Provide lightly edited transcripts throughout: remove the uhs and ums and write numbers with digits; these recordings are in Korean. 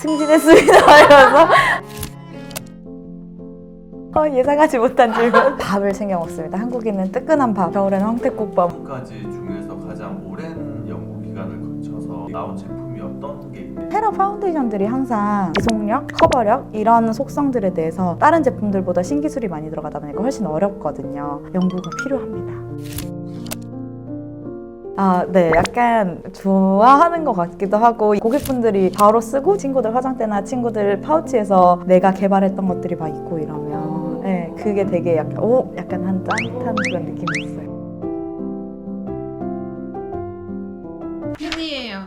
승진했습니다. 이러면서 예상하지 못한 질문. 밥을 챙겨 먹습니다. 한국인은 뜨끈한 밥, 겨울에는 황태국밥. 지금까지 중에서 가장 오랜 연구 기간을 거쳐서 나온 제품이 어떤 게 있나요? 헤라 파운데이션들이 항상 지속력, 커버력 이런 속성들에 대해서 다른 제품들보다 신기술이 많이 들어가다 보니까 훨씬 어렵거든요. 연구가 필요합니다. 네, 약간 좋아하는 것 같기도 하고 고객분들이 바로 쓰고 친구들 화장대나 친구들 파우치에서 내가 개발했던 것들이 막 있고 이러면 네, 그게 되게 약간 한 짜릿한 그런 느낌이 있어요. 팬이에요.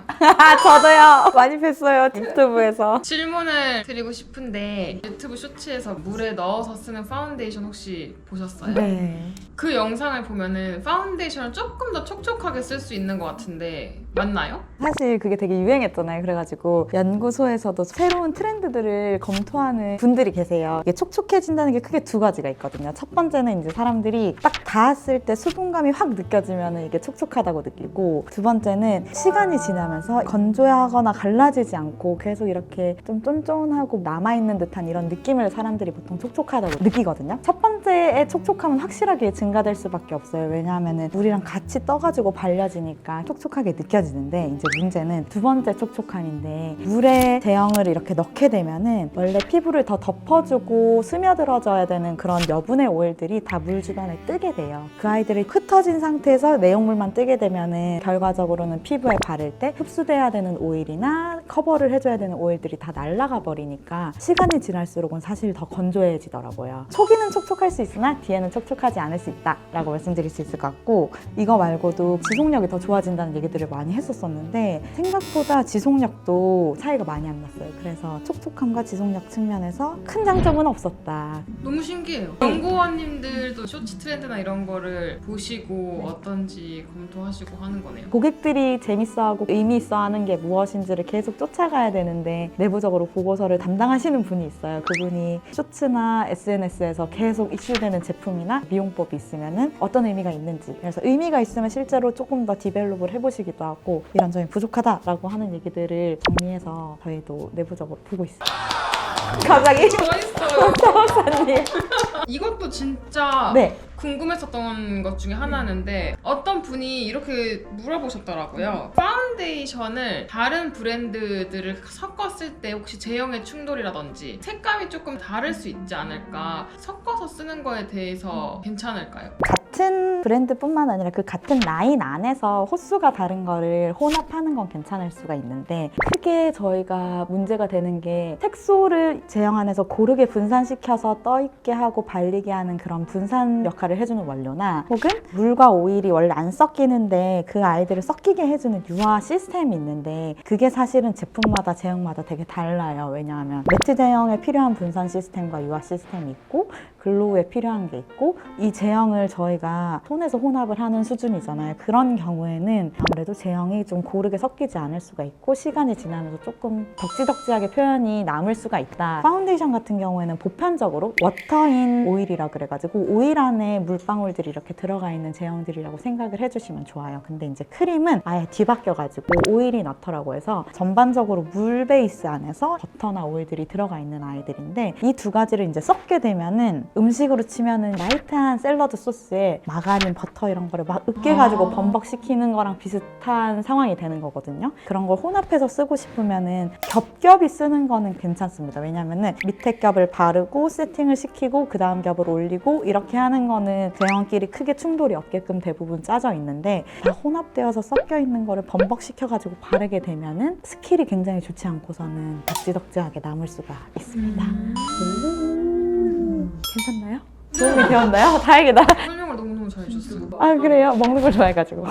저도요. 많이 뵀어요. 유튜브에서. 질문을 드리고 싶은데 유튜브 쇼츠에서 물에 넣어서 쓰는 파운데이션 혹시 보셨어요? 네. 그 영상을 보면은 파운데이션을 조금 더 촉촉하게 쓸 수 있는 것 같은데 맞나요? 사실 그게 되게 유행했잖아요. 그래가지고 연구소에서도 새로운 트렌드들을 검토하는 분들이 계세요. 이게 촉촉해진다는 게 크게 두 가지가 있거든요. 첫 번째는 이제 사람들이 딱 닿았을 때 수분감이 확 느껴지면 이게 촉촉하다고 느끼고, 두 번째는 시간이 지나면서 건조하거나 갈라지지 않고 계속 이렇게 좀 쫀쫀하고 남아있는 듯한 이런 느낌을 사람들이 보통 촉촉하다고 느끼거든요. 첫 번째의 촉촉함은 확실하게 증가될 수밖에 없어요. 왜냐하면 물이랑 같이 떠가지고 발려지니까 촉촉하게 느껴지는데, 이제 문제는 두 번째 촉촉함인데, 물에 제형을 이렇게 넣게 되면은 원래 피부를 더 덮어주고 스며들어져야 되는 그런 여분의 오일들이 다 물 주변에 뜨게 돼요. 그 아이들이 흩어진 상태에서 내용물만 뜨게 되면은 결과적으로는 피부에 바를 때 흡수돼야 되는 오일이나 커버를 해줘야 되는 오일들이 다 날아가 버리니까 시간이 지날수록은 사실 더 건조해지더라고요. 초기는 촉촉할 수 있으나 뒤에는 촉촉하지 않을 수 있다라고 말씀드릴 수 있을 것 같고, 이거 말고도 지속력이 더 좋아진다는 얘기들을 많이 했었었는데 생각보다 지속력도 차이가 많이 안 났어요. 그래서 촉촉함과 지속력 측면에서 큰 장점은 없었다. 너무 신기해요. 연구원님들도 쇼츠 트렌드나 이런 거를 보시고 어떤지 검토하시고 하는 거네요. 고객들이 재밌어하고 의미 있어하는 게 무엇인지를 계속 쫓아가야 되는데 내부적으로 보고서를 담당하시는 분이 있어요. 그분이 쇼츠나 SNS에서 계속 이슈되는 제품이나 미용법이 있으면은 어떤 의미가 있는지, 그래서 의미가 있으면 실제로 조금 더 디벨롭을 해보시기도 하고 이런 점이 부족하다라고 하는 얘기들을 정리해서 저희도 내부적으로 보고 있어요. 갑자기 멋있어요. 박사님. 이것도 진짜 네. 궁금했었던 것 중에 하나였는데 어떤 분이 이렇게 물어보셨더라고요. 파운데이션을 다른 브랜드들을 섞었을 때 혹시 제형의 충돌이라든지 색감이 조금 다를 수 있지 않을까, 섞어서 쓰는 거에 대해서 괜찮을까요? 같은 브랜드뿐만 아니라 그 같은 라인 안에서 호수가 다른 거를 혼합하는 건 괜찮을 수가 있는데, 크게 저희가 문제가 되는 게 색소를 제형 안에서 고르게 분산시켜서 떠있게 하고 발리게 하는 그런 분산 역할을 해주는 원료나, 혹은 물과 오일이 원래 안 섞이는데 그 아이들을 섞이게 해주는 유화 시스템이 있는데, 그게 사실은 제품마다 제형마다 되게 달라요. 왜냐하면 매트 제형에 필요한 분산 시스템과 유화 시스템이 있고 글로우에 필요한 게 있고, 이 제형을 저희가 손에서 혼합을 하는 수준이잖아요. 그런 경우에는 아무래도 제형이 좀 고르게 섞이지 않을 수가 있고 시간이 지나면서 조금 덕지덕지하게 표현이 남을 수가 있다. 파운데이션 같은 경우에는 보편적으로 워터인 오일이라 그래가지고 오일 안에 물방울들이 이렇게 들어가 있는 제형들이라고 생각을 해주시면 좋아요. 근데 이제 크림은 아예 뒤바뀌어가지고 오일이 나터라고 해서 전반적으로 물 베이스 안에서 버터나 오일들이 들어가 있는 아이들인데, 이 두 가지를 이제 섞게 되면은 음식으로 치면은 라이트한 샐러드 소스에 마가린, 버터 이런 거를 막 으깨가지고 범벅시키는 거랑 비슷한 상황이 되는 거거든요. 그런 걸 혼합해서 쓰고 싶으면은 겹겹이 쓰는 거는 괜찮습니다. 왜냐면은 밑에 겹을 바르고 세팅을 시키고 그 다음 겹을 올리고 이렇게 하는 거는 제형끼리 크게 충돌이 없게끔 대부분 짜져 있는데, 다 혼합되어서 섞여 있는 거를 범벅시켜가지고 바르게 되면은 스킬이 굉장히 좋지 않고서는 덕지덕지하게 남을 수가 있습니다. 괜찮나요? 도움이 되었나요? 다행이다. 설명을 너무너무 잘 해줬어요. 아, 그래요? 먹는 걸 좋아해가지고.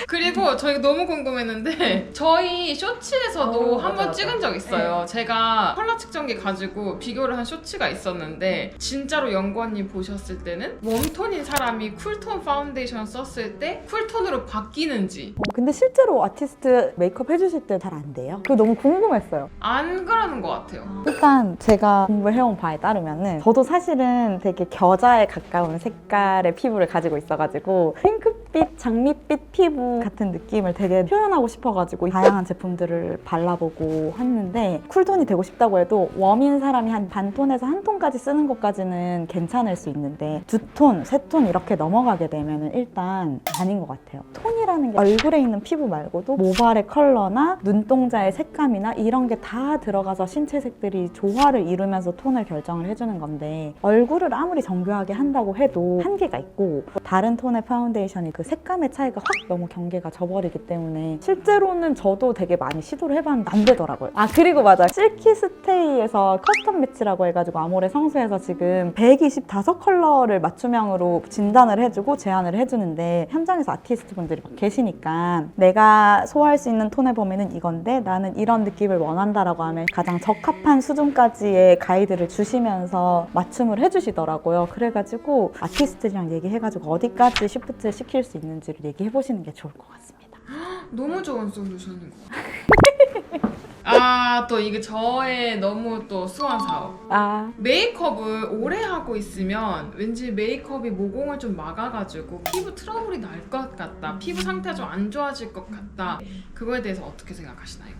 그리고 저희가 너무 궁금했는데 저희 쇼츠에서도 한번 찍은 적 있어요. 제가 컬러 측정기 가지고 비교를 한 쇼츠가 있었는데, 진짜로 연구원님 보셨을 때는 웜톤인 사람이 쿨톤 파운데이션 썼을 때 쿨톤으로 바뀌는지. 근데 실제로 아티스트 메이크업 해주실 때 잘 안 돼요? 그거 너무 궁금했어요. 안 그러는 것 같아요. 일단 제가 공부해온 바에 따르면은, 저도 사실은 되게 겨자에 가까운 색깔의 피부를 가지고 있어가지고 핑크 핑크빛, 장밋빛 피부 같은 느낌을 되게 표현하고 싶어가지고 다양한 제품들을 발라보고 했는데 쿨톤이 되고 싶다고 해도 웜인 사람이 한 반톤에서 한 톤까지 쓰는 것까지는 괜찮을 수 있는데 2톤, 3톤 이렇게 넘어가게 되면 일단 아닌 것 같아요. 톤이라는 게 얼굴에 있는 피부 말고도 모발의 컬러나 눈동자의 색감이나 이런 게 다 들어가서 신체 색들이 조화를 이루면서 톤을 결정을 해주는 건데 얼굴을 아무리 정교하게 한다고 해도 한계가 있고 다른 톤의 파운데이션이 그 색감의 차이가 확 너무 경계가 져버리기 때문에 실제로는 저도 되게 많이 시도를 해봤는데 안 되더라고요. 아 그리고 맞아, 실키스테이에서 커스텀 매치라고 해가지고 아모레 성수에서 지금 125컬러를 맞춤형으로 진단을 해주고 제안을 해주는데 현장에서 아티스트 분들이 막 계시니까 내가 소화할 수 있는 톤의 범위는 이건데 나는 이런 느낌을 원한다라고 하면 가장 적합한 수준까지의 가이드를 주시면서 맞춤을 해주시더라고요. 그래가지고 아티스트랑 얘기해가지고 어디까지 쉬프트 시킬 수 있는지를 얘기해보시는 게 좋을 것 같습니다. 너무 좋은 솔루션인 것 같아요. 아, 또 이게 저의 너무 또 수완 사업. 메이크업을 오래 하고 있으면 왠지 메이크업이 모공을 좀 막아가지고 피부 트러블이 날 것 같다. 피부 상태가 좀 안 좋아질 것 같다. 그거에 대해서 어떻게 생각하시나요?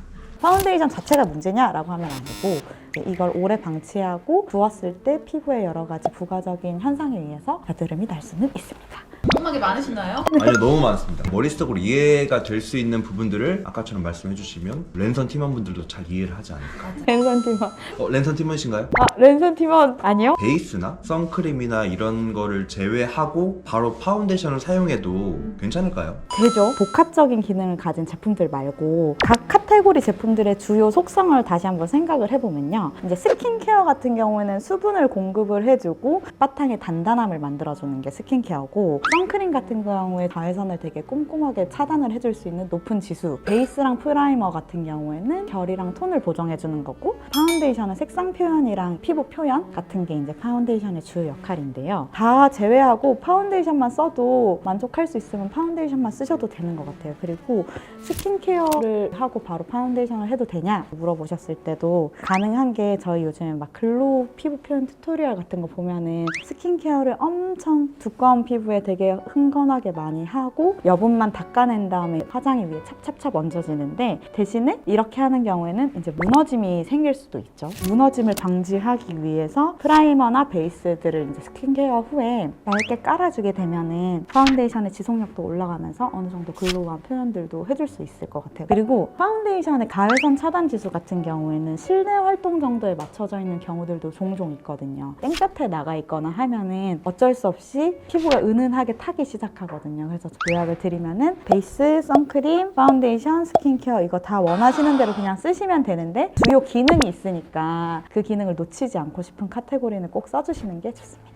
파운데이션 자체가 문제냐라고 하면 아니고 이걸 오래 방치하고 부었을 때 피부에 여러 가지 부가적인 현상에 의해서 여드름이 날 수는 있습니다. 궁금한 게 많으시나요? 아니요, 너무 많습니다. 머릿속으로 이해가 될 수 있는 부분들을 아까처럼 말씀해 주시면 랜선 팀원분들도 잘 이해를 하지 않을까. 랜선 팀원. 랜선 팀원이신가요? 랜선 팀원 아니요? 베이스나 선크림이나 이런 거를 제외하고 바로 파운데이션을 사용해도 괜찮을까요? 되죠. 복합적인 기능을 가진 제품들 말고 각 카테고리 제품들의 주요 속성을 다시 한번 생각을 해보면요. 이제 스킨케어 같은 경우에는 수분을 공급을 해주고 바탕에 단단함을 만들어주는 게 스킨케어고 선크림 같은 경우에 자외선을 되게 꼼꼼하게 차단을 해줄 수 있는 높은 지수, 베이스랑 프라이머 같은 경우에는 결이랑 톤을 보정해주는 거고 파운데이션은 색상 표현이랑 피부 표현 같은 게 이제 파운데이션의 주요 역할인데요. 다 제외하고 파운데이션만 써도 만족할 수 있으면 파운데이션만 쓰셔도 되는 것 같아요. 그리고 스킨케어를 하고 바로 파운데이션을 해도 되냐 물어보셨을 때도 가능한 게 저희 요즘에 막 글로우 피부 표현 튜토리얼 같은 거 보면은 스킨케어를 엄청 두꺼운 피부에 되게 흥건하게 많이 하고 여분만 닦아낸 다음에 화장이 위에 찹찹찹 얹어지는데 대신에 이렇게 하는 경우에는 이제 무너짐이 생길 수도 있죠. 무너짐을 방지하기 위해서 프라이머나 베이스들을 이제 스킨케어 후에 얇게 깔아주게 되면은 파운데이션의 지속력도 올라가면서 어느 정도 글로우한 표현들도 해줄 수 있을 것 같아요. 그리고 파운데이션의 가외선 차단 지수 같은 경우에는 실내 활동 정도에 맞춰져 있는 경우들도 종종 있거든요. 땡볕에 나가 있거나 하면은 어쩔 수 없이 피부가 은은하게 타기 시작하거든요. 그래서 요약을 드리면은 베이스, 선크림, 파운데이션, 스킨케어 이거 다 원하시는 대로 그냥 쓰시면 되는데 주요 기능이 있으니까 그 기능을 놓치지 않고 싶은 카테고리는 꼭 써주시는 게 좋습니다.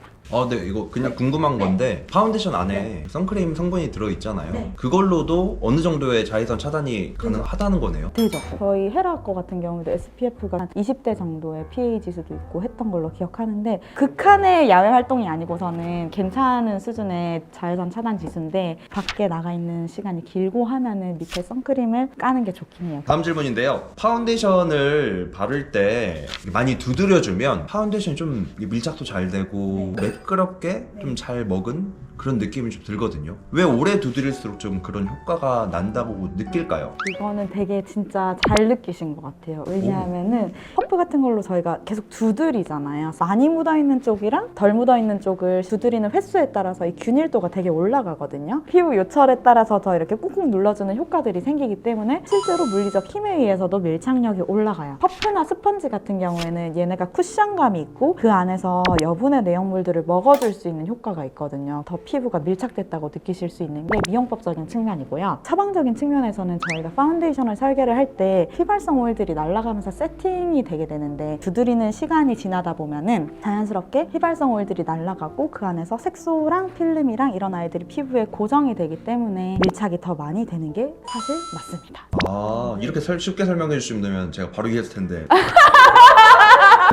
네, 이거 그냥 궁금한 건데 파운데이션 안에 선크림 성분이 들어있잖아요. 그걸로도 어느 정도의 자외선 차단이 가능하다는 거네요. 되죠. 저희 헤라 거 같은 경우도 SPF가 한 20대 정도의 PA 지수도 있고 했던 걸로 기억하는데 극한의 야외 활동이 아니고서는 괜찮은 수준의 자외선 차단 지수인데 밖에 나가 있는 시간이 길고 하면은 밑에 선크림을 까는 게 좋긴 해요. 다음 질문인데요. 파운데이션을 바를 때 많이 두드려주면 파운데이션이 좀 밀착도 잘 되고 매끄럽게 좀 잘 먹은 그런 느낌이 좀 들거든요. 왜 오래 두드릴수록 좀 그런 효과가 난다고 느낄까요? 이거는 되게 진짜 잘 느끼신 것 같아요. 왜냐하면은 퍼프 같은 걸로 저희가 계속 두드리잖아요. 많이 묻어있는 쪽이랑 덜 묻어있는 쪽을 두드리는 횟수에 따라서 이 균일도가 되게 올라가거든요. 피부 요철에 따라서 더 이렇게 꾹꾹 눌러주는 효과들이 생기기 때문에 실제로 물리적 힘에 의해서도 밀착력이 올라가요. 퍼프나 스펀지 같은 경우에는 얘네가 쿠션감이 있고 그 안에서 여분의 내용물들을 먹어줄 수 있는 효과가 있거든요. 더 피부가 밀착됐다고 느끼실 수 있는 게 미용법적인 측면이고요. 처방적인 측면에서는 저희가 파운데이션을 설계를 할 때 휘발성 오일들이 날아가면서 세팅이 되게 되는데 두드리는 시간이 지나다 보면은 자연스럽게 휘발성 오일들이 날아가고 그 안에서 색소랑 필름이랑 이런 아이들이 피부에 고정이 되기 때문에 밀착이 더 많이 되는 게 사실 맞습니다. 이렇게 쉽게 설명해 주시면 제가 바로 이해했을 텐데.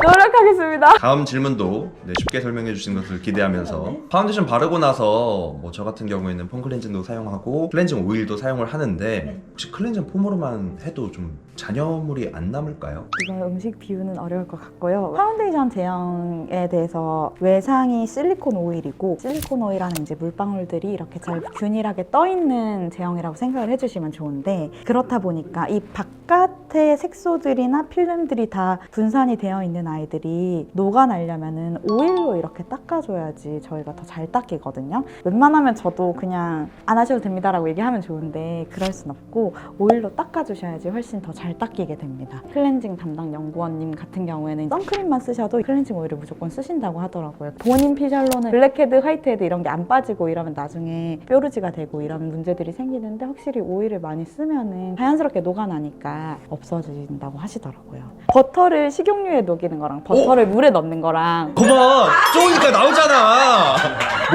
노력하겠습니다. 다음 질문도 쉽게 설명해 주신 것을 기대하면서 파운데이션 바르고 나서 저 같은 경우에는 폼 클렌징도 사용하고 클렌징 오일도 사용을 하는데 혹시 클렌징 폼으로만 해도 좀 잔여물이 안 남을까요? 이건 음식 비유는 어려울 것 같고요. 파운데이션 제형에 대해서 외상이 실리콘 오일이고 실리콘 오일하는 이제 물방울들이 이렇게 잘 균일하게 떠 있는 제형이라고 생각을 해주시면 좋은데 그렇다 보니까 이 바깥의 색소들이나 필름들이 다 분산이 되어 있는 아이들이 녹아나려면은 오일로 이렇게 닦아줘야지 저희가 더 잘 닦이거든요. 웬만하면 저도 그냥 안 하셔도 됩니다라고 얘기하면 좋은데 그럴 순 없고 오일로 닦아주셔야지 훨씬 더 잘 닦이게 됩니다. 클렌징 담당 연구원님 같은 경우에는 선크림만 쓰셔도 클렌징 오일을 무조건 쓰신다고 하더라고요. 본인 피셜로는 블랙헤드, 화이트헤드 이런 게 안 빠지고 이러면 나중에 뾰루지가 되고 이런 문제들이 생기는데 확실히 오일을 많이 쓰면은 자연스럽게 녹아나니까 없어진다고 하시더라고요. 버터를 식용유에 녹이는 거랑 버터를 물에 넣는 거랑 거봐! 쪼으니까 나오잖아!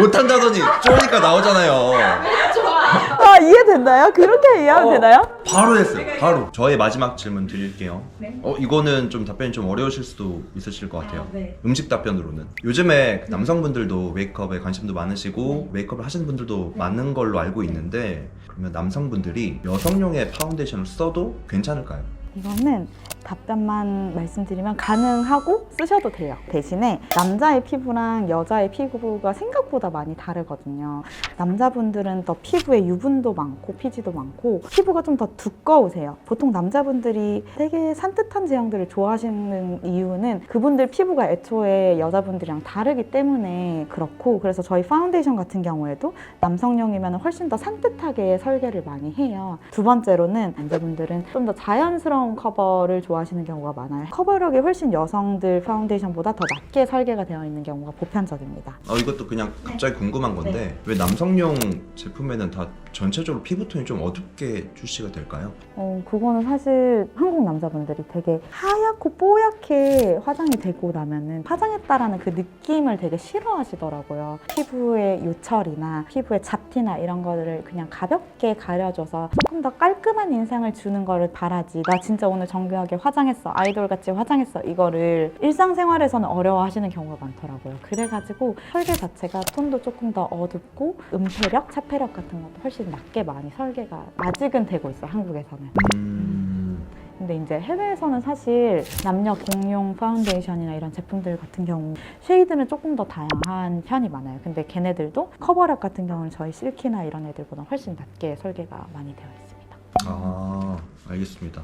못한다더니 쪼으니까 나오잖아요. 아 이해됐나요? 그렇게 이해하면 되나요? 바로 했어요. 바로. 저의 마지막 질문 드릴게요. 이거는 좀 답변이 좀 어려우실 수도 있으실 것 같아요. 음식 답변으로는. 요즘에 그 남성분들도 메이크업에 관심도 많으시고 메이크업을 하시는 분들도 많은 걸로 알고 있는데 그러면 남성분들이 여성용의 파운데이션을 써도 괜찮을까요? 이거는 답변만 말씀드리면 가능하고 쓰셔도 돼요. 대신에 남자의 피부랑 여자의 피부가 생각보다 많이 다르거든요. 남자분들은 더 피부에 유분도 많고 피지도 많고 피부가 좀 더 두꺼우세요. 보통 남자분들이 되게 산뜻한 제형들을 좋아하시는 이유는 그분들 피부가 애초에 여자분들이랑 다르기 때문에 그렇고 그래서 저희 파운데이션 같은 경우에도 남성용이면 훨씬 더 산뜻하게 설계를 많이 해요. 두 번째로는 남자분들은 좀 더 자연스러운 커버를 좋아하시는 경우가 많아요. 커버력이 훨씬 여성들 파운데이션보다 더 낮게 설계가 되어 있는 경우가 보편적입니다. 이것도 그냥 갑자기 궁금한 건데 왜 남성용 제품에는 다 전체적으로 피부톤이 좀 어둡게 출시가 될까요? 그거는 사실 한국 남자분들이 되게 하얗고 뽀얗게 화장이 되고 나면은 화장했다라는 그 느낌을 되게 싫어하시더라고요. 피부의 요철이나 피부의 잡티나 이런 거를 그냥 가볍게 가려줘서 조금 더 깔끔한 인상을 주는 거를 바라지 나 진짜 오늘 정교하게 화장했어 아이돌같이 화장했어 이거를 일상생활에서는 어려워하시는 경우가 많더라고요. 그래가지고 설계 자체가 톤도 조금 더 어둡고 음패력, 차패력 같은 것도 훨씬 낮게 많이 설계가 아직은 되고 있어요. 한국에서는. 근데 이제 해외에서는 사실 남녀 공용 파운데이션이나 이런 제품들 같은 경우 쉐이드는 조금 더 다양한 편이 많아요. 근데 걔네들도 커버력 같은 경우는 저희 실키나 이런 애들보다 훨씬 낮게 설계가 많이 되어 있습니다. 알겠습니다.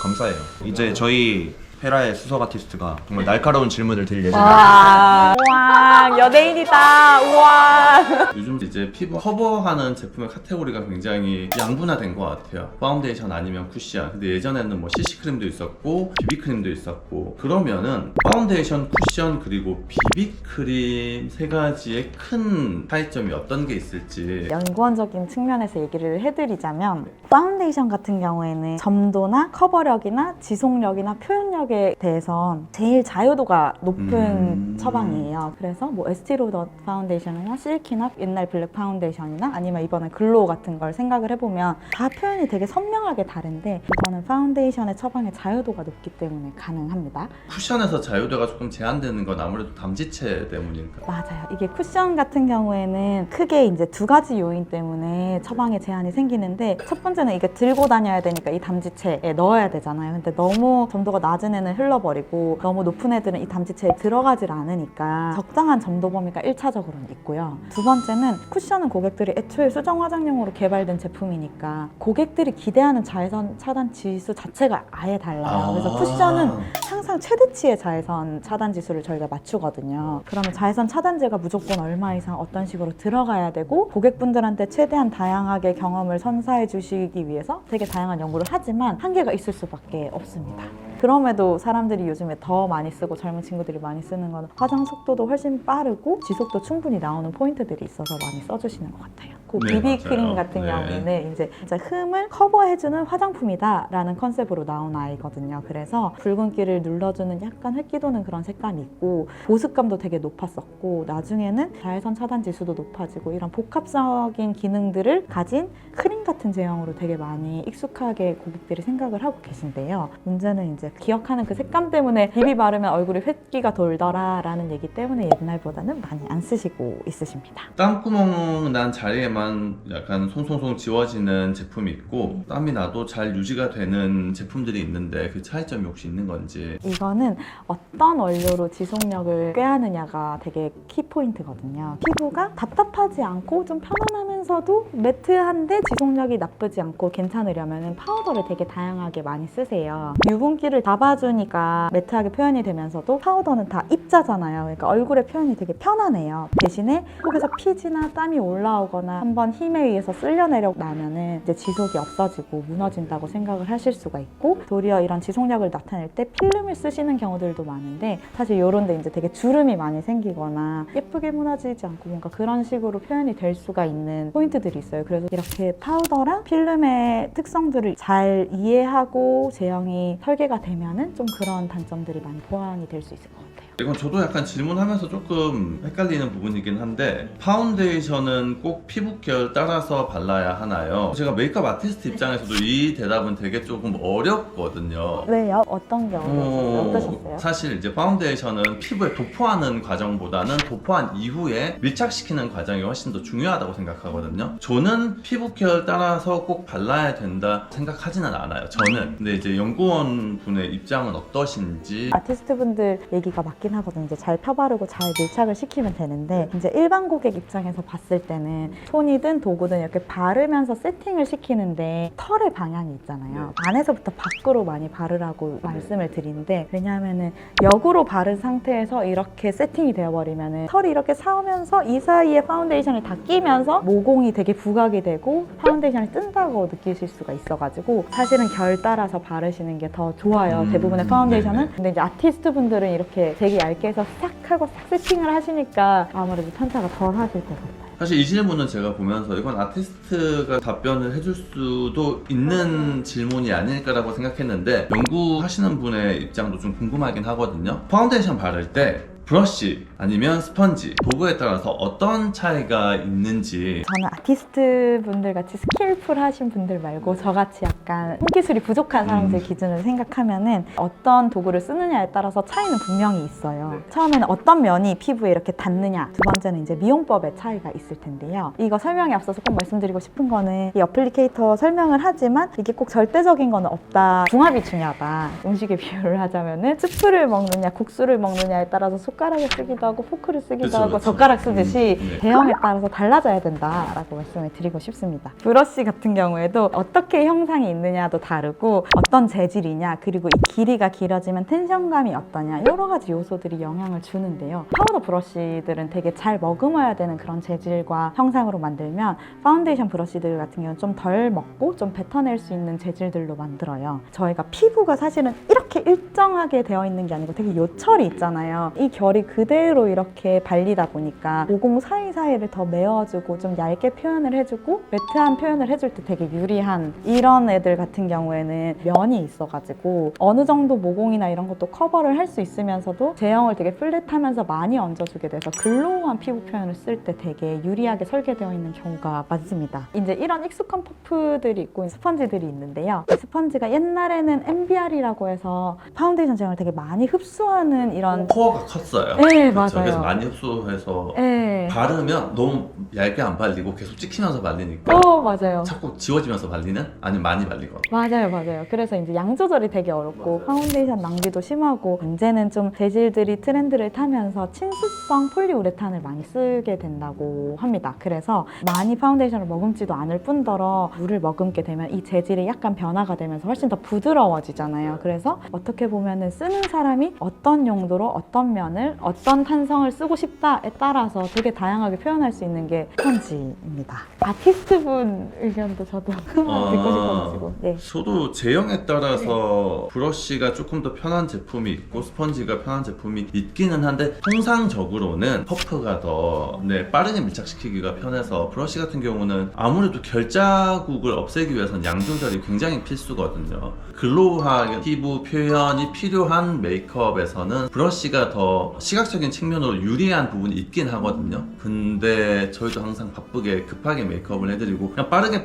감사해요. 이제 저희 헤라의 수석 아티스트가 정말 날카로운 질문을 드릴 예정입니다. 우와, 연예인이다. 우와. 요즘 이제 피부 커버하는 제품의 카테고리가 굉장히 양분화된 것 같아요. 파운데이션 아니면 쿠션. 근데 예전에는 뭐 CC크림도 있었고 비비크림도 있었고 그러면은 파운데이션, 쿠션 그리고 비비크림 세 가지의 큰 차이점이 어떤 게 있을지 연구원적인 측면에서 얘기를 해드리자면 파운데이션 같은 경우에는 점도나 커버력이나 지속력이나 표현력에 대해서 제일 자유도가 높은 처방이에요. 그래서 뭐 에스티로더 파운데이션이나 실키나 옛날 블랙 파운데이션이나 아니면 이번에 글로우 같은 걸 생각을 해보면 다 표현이 되게 선명하게 다른데 이거는 파운데이션의 처방의 자유도가 높기 때문에 가능합니다. 쿠션에서 자유도가 조금 제한되는 건 아무래도 담지체 때문일까요? 맞아요. 이게 쿠션 같은 경우에는 크게 이제 두 가지 요인 때문에 처방에 제한이 생기는데 첫 번째는 이게 들고 다녀야 되니까 이 담지체에 넣어야 되잖아요. 근데 너무 점도가 낮은 애는 흘러버리고 너무 높은 애들은 이 담지체에 들어가질 않으니까 적당한 점도 범위가 1차적으로는 있고요. 두 번째는 쿠션은 고객들이 애초에 수정 화장용으로 개발된 제품이니까 고객들이 기대하는 자외선 차단 지수 자체가 아예 달라요. 그래서 쿠션은 항상 최대치의 자외선 차단 지수를 저희가 맞추거든요. 그러면 자외선 차단제가 무조건 얼마 이상 어떤 식으로 들어가야 되고 고객분들한테 최대한 다양하게 경험을 선사해 주시기 위해서 되게 다양한 연구를 하지만 한계가 있을 수밖에 없습니다. 그럼에도 사람들이 요즘에 더 많이 쓰고 젊은 친구들이 많이 쓰는 거는 화장 속도도 훨씬 빠르고 지속도 충분히 나오는 포인트들이 있어서 많이 써주시는 것 같아요. 그 네, 비비크림 맞아요. 같은 네. 경우에는 이제 진짜 흠을 커버해주는 화장품이다라는 컨셉으로 나온 아이거든요. 그래서 붉은기를 눌러주는 약간 획기 도는 그런 색감이 있고 보습감도 되게 높았었고 나중에는 자외선 차단 지수도 높아지고 이런 복합적인 기능들을 가진 크림 같은 제형으로 되게 많이 익숙하게 고객들이 생각을 하고 계신데요. 문제는 이제 기억하는 그 색감 때문에 비비 바르면 얼굴에 획기가 돌더라 라는 얘기 때문에 옛날보다는 많이 안 쓰시고 있으십니다. 땀구멍 난 자리에만 바르지만 약간 송송송 지워지는 제품이 있고 땀이 나도 잘 유지가 되는 제품들이 있는데 그 차이점이 혹시 있는 건지. 이거는 어떤 원료로 지속력을 꾀하느냐가 되게 키포인트거든요. 피부가 답답하지 않고 좀 편안하면서도 매트한데 지속력이 나쁘지 않고 괜찮으려면 파우더를 되게 다양하게 많이 쓰세요. 유분기를 잡아주니까 매트하게 표현이 되면서도 파우더는 다 입자잖아요. 그러니까 얼굴에 표현이 되게 편안해요. 대신에 속에서 피지나 땀이 올라오거나 한번 힘에 의해서 쓸려내려 나면은 이제 지속이 없어지고 무너진다고 생각을 하실 수가 있고, 도리어 이런 지속력을 나타낼 때 필름을 쓰시는 경우들도 많은데 사실 이런데 이제 되게 주름이 많이 생기거나 예쁘게 무너지지 않고 뭔가 그런 식으로 표현이 될 수가 있는 포인트들이 있어요. 그래서 이렇게 파우더랑 필름의 특성들을 잘 이해하고 제형이 설계가 되면은 좀 그런 단점들이 많이 보완이 될 수 있을 것 같아요. 이건 저도 약간 질문하면서 조금 헷갈리는 부분이긴 한데 파운데이션은 꼭 피부 결 따라서 발라야 하나요? 제가 메이크업 아티스트 입장에서도 이 대답은 되게 조금 어렵거든요. 왜요? 어떤 경우 어떠셨어요? 사실 이제 파운데이션은 피부에 도포하는 과정보다는 도포한 이후에 밀착시키는 과정이 훨씬 더 중요하다고 생각하거든요. 저는 피부 결 따라서 꼭 발라야 된다 생각하지는 않아요. 저는. 근데 이제 연구원 분의 입장은 어떠신지. 아티스트 분들 얘기가 맞긴 하거든요. 이제 잘 펴바르고 잘 밀착을 시키면 되는데 이제 일반 고객 입장에서 봤을 때는 손이든 도구든 이렇게 바르면서 세팅을 시키는데 털의 방향이 있잖아요. 안에서부터 밖으로 많이 바르라고 말씀을 드리는데, 왜냐하면은 역으로 바른 상태에서 이렇게 세팅이 되어버리면은 털이 이렇게 사오면서 이 사이에 파운데이션을 다 끼면서 모공이 되게 부각이 되고 파운데이션이 뜬다고 느끼실 수가 있어가지고 사실은 결 따라서 바르시는 게 더 좋아요. 대부분의 파운데이션은. 네네. 근데 이제 아티스트 분들은 이렇게 되게 얇게 해서 싹 하고 싹 세팅을 하시니까 아무래도 편차가 덜 하실 것 같아요. 사실 이 질문은 제가 보면서 이건 아티스트가 답변을 해줄 수도 있는 질문이 아닐까라고 생각했는데 연구하시는 분의 입장도 좀 궁금하긴 하거든요. 파운데이션 바를 때 브러쉬 아니면 스펀지 도구에 따라서 어떤 차이가 있는지. 저는 아티스트 분들 같이 스킬풀 하신 분들 말고 저같이 약간 손기술이 부족한 사람들 기준으로 생각하면은 어떤 도구를 쓰느냐에 따라서 차이는 분명히 있어요. 처음에는 어떤 면이 피부에 이렇게 닿느냐, 두 번째는 이제 미용법의 차이가 있을 텐데요. 이거 설명에 앞서서 꼭 말씀드리고 싶은 거는 이 어플리케이터 설명을 하지만 이게 꼭 절대적인 건 없다. 궁합이 중요하다. 음식의 비유를 하자면은 스프를 먹느냐 국수를 먹느냐에 따라서 숟가락을 쓰기도 하고 포크를 쓰기도 그쵸, 하고 그쵸. 젓가락 쓰듯이 네. 대형에 따라서 달라져야 된다라고 말씀을 드리고 싶습니다. 브러쉬 같은 경우에도 어떻게 형상이 있느냐도 다르고 어떤 재질이냐, 그리고 이 길이가 길어지면 텐션감이 어떠냐, 여러 가지 요소들이 영향을 주는데요. 파우더 브러쉬들은 되게 잘 머금어야 되는 그런 재질과 형상으로 만들면 파운데이션 브러쉬들 같은 경우는 좀 덜 먹고 좀 뱉어낼 수 있는 재질들로 만들어요. 저희가 피부가 사실은 이렇게 일정하게 되어 있는 게 아니고 되게 요철이 있잖아요. 이 결이 그대로 이렇게 발리다 보니까 모공 사이사이를 더 메워주고 좀 얇게 표현을 해주고 매트한 표현을 해줄 때 되게 유리한 이런 애들 같은 경우에는 면이 있어가지고 어느 정도 모공이나 이런 것도 커버를 할 수 있으면서도 제형을 되게 플랫하면서 많이 얹어주게 돼서 글로우한 피부 표현을 쓸 때 되게 유리하게 설계되어 있는 경우가 많습니다. 이제 이런 익숙한 퍼프들이 있고 스펀지들이 있는데요. 이 스펀지가 옛날에는 MBR이라고 해서 파운데이션 제형을 되게 많이 흡수하는 이런 코어가 컸어요. 네, 그렇죠? 맞아요. 그래서 많이 흡수해서 네. 바르면 너무 얇게 안 발리고 계속 찍히면서 발리니까 맞아요. 자꾸 지워지면서 발리는? 아니면 많이 발리거나. 맞아요. 그래서 이제 양 조절이 되게 어렵고 맞아요. 파운데이션 낭비도 심하고, 문제는 좀 재질들이 트렌드를 타면서 친수성 폴리우레탄을 많이 쓰게 된다고 합니다. 그래서 많이 파운데이션을 머금지도 않을 뿐더러 물을 머금게 되면 이 재질이 약간 변화가 되면서 훨씬 더 부드러워지잖아요. 그래서 어떻게 보면은 쓰는 사람이 어떤 용도로 어떤 면을 어떤 탄성을 쓰고 싶다에 따라서 되게 다양하게 표현할 수 있는 게 스펀지입니다. 아티스트분 의견도 저도 듣고 싶어가지고. 네. 저도 제형에 따라서 브러쉬가 조금 더 편한 제품이 있고 스펀지가 편한 제품이 있기는 한데 통상적으로는 퍼프가 더 빠르게 밀착시키기가 편해서 브러쉬 같은 경우는 아무래도 결자국을 없애기 위해서는 양 조절이 굉장히 필수거든요. 글로우하게 피부 표현 표현이 필요한 메이크업에서는 브러쉬가 더 시각적인 측면으로 유리한 부분이 있긴 하거든요. 근데 저희도 항상 바쁘게 급하게 메이크업을 해드리고 그냥 빠르게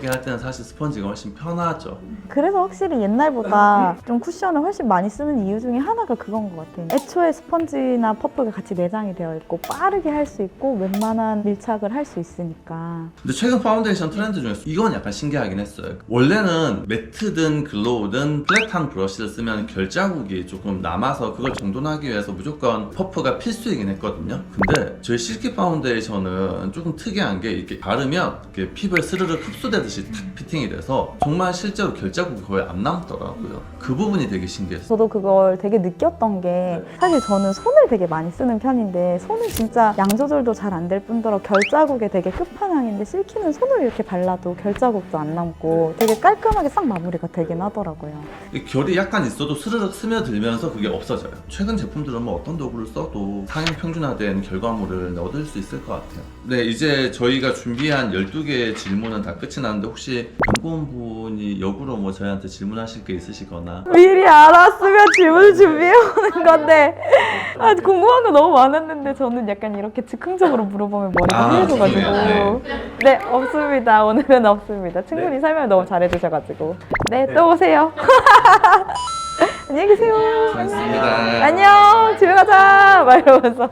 할 때는 사실 스펀지가 훨씬 편하죠. 그래서 확실히 옛날보다 좀 쿠션을 훨씬 많이 쓰는 이유 중에 하나가 그건 것 같아요. 애초에 스펀지나 퍼프가 같이 내장이 되어 있고 빠르게 할 수 있고 웬만한 밀착을 할 수 있으니까. 근데 최근 파운데이션 트렌드 중에서 이건 약간 신기하긴 했어요. 원래는 매트든 글로우든 플랫한 브러쉬를 쓰면 결자국이 조금 남아서 그걸 정돈하기 위해서 무조건 퍼프가 필수이긴 했거든요. 근데 저희 실키 파운데이션은 조금 특이한 게 이렇게 바르면 이렇게 피부에 스르륵 흡수되듯이 탁 피팅이 돼서 정말 실제로 결자국이 거의 안 남더라고요. 그 부분이 되게 신기했어요. 저도 그걸 되게 느꼈던 게 사실 저는 손을 되게 많이 쓰는 편인데 손은 진짜 양 조절도 잘 안 될 뿐더러 결자국에 되게 끝판왕인데 실키는 손을 이렇게 발라도 결자국도 안 남고 되게 깔끔하게 싹 마무리가 되긴 하더라고요. 이 결이 약간 있어도 스르륵 스며들면서 그게 없어져요. 최근 제품들은 뭐 어떤 도구를 써도 상향 평준화된 결과물을 얻을 수 있을 것 같아요. 네, 이제 저희가 준비한 12개의 질문은 다 끝이 났는데 혹시 연구원분이 역으로 뭐 저희한테 질문하실 게 있으시거나 미리 알았으면 질문을 준비해오는 건데 궁금한 거 너무 많았는데 저는 약간 이렇게 즉흥적으로 물어보면 머리가 하얘져가지고 좋네요. 네, 없습니다. 오늘은 없습니다. 충분히 설명을 너무 잘해주셔가지고 네, 또 오세요. 안녕히 계세요. 고맙습니다. 안녕, 집에 가자 막 이러면서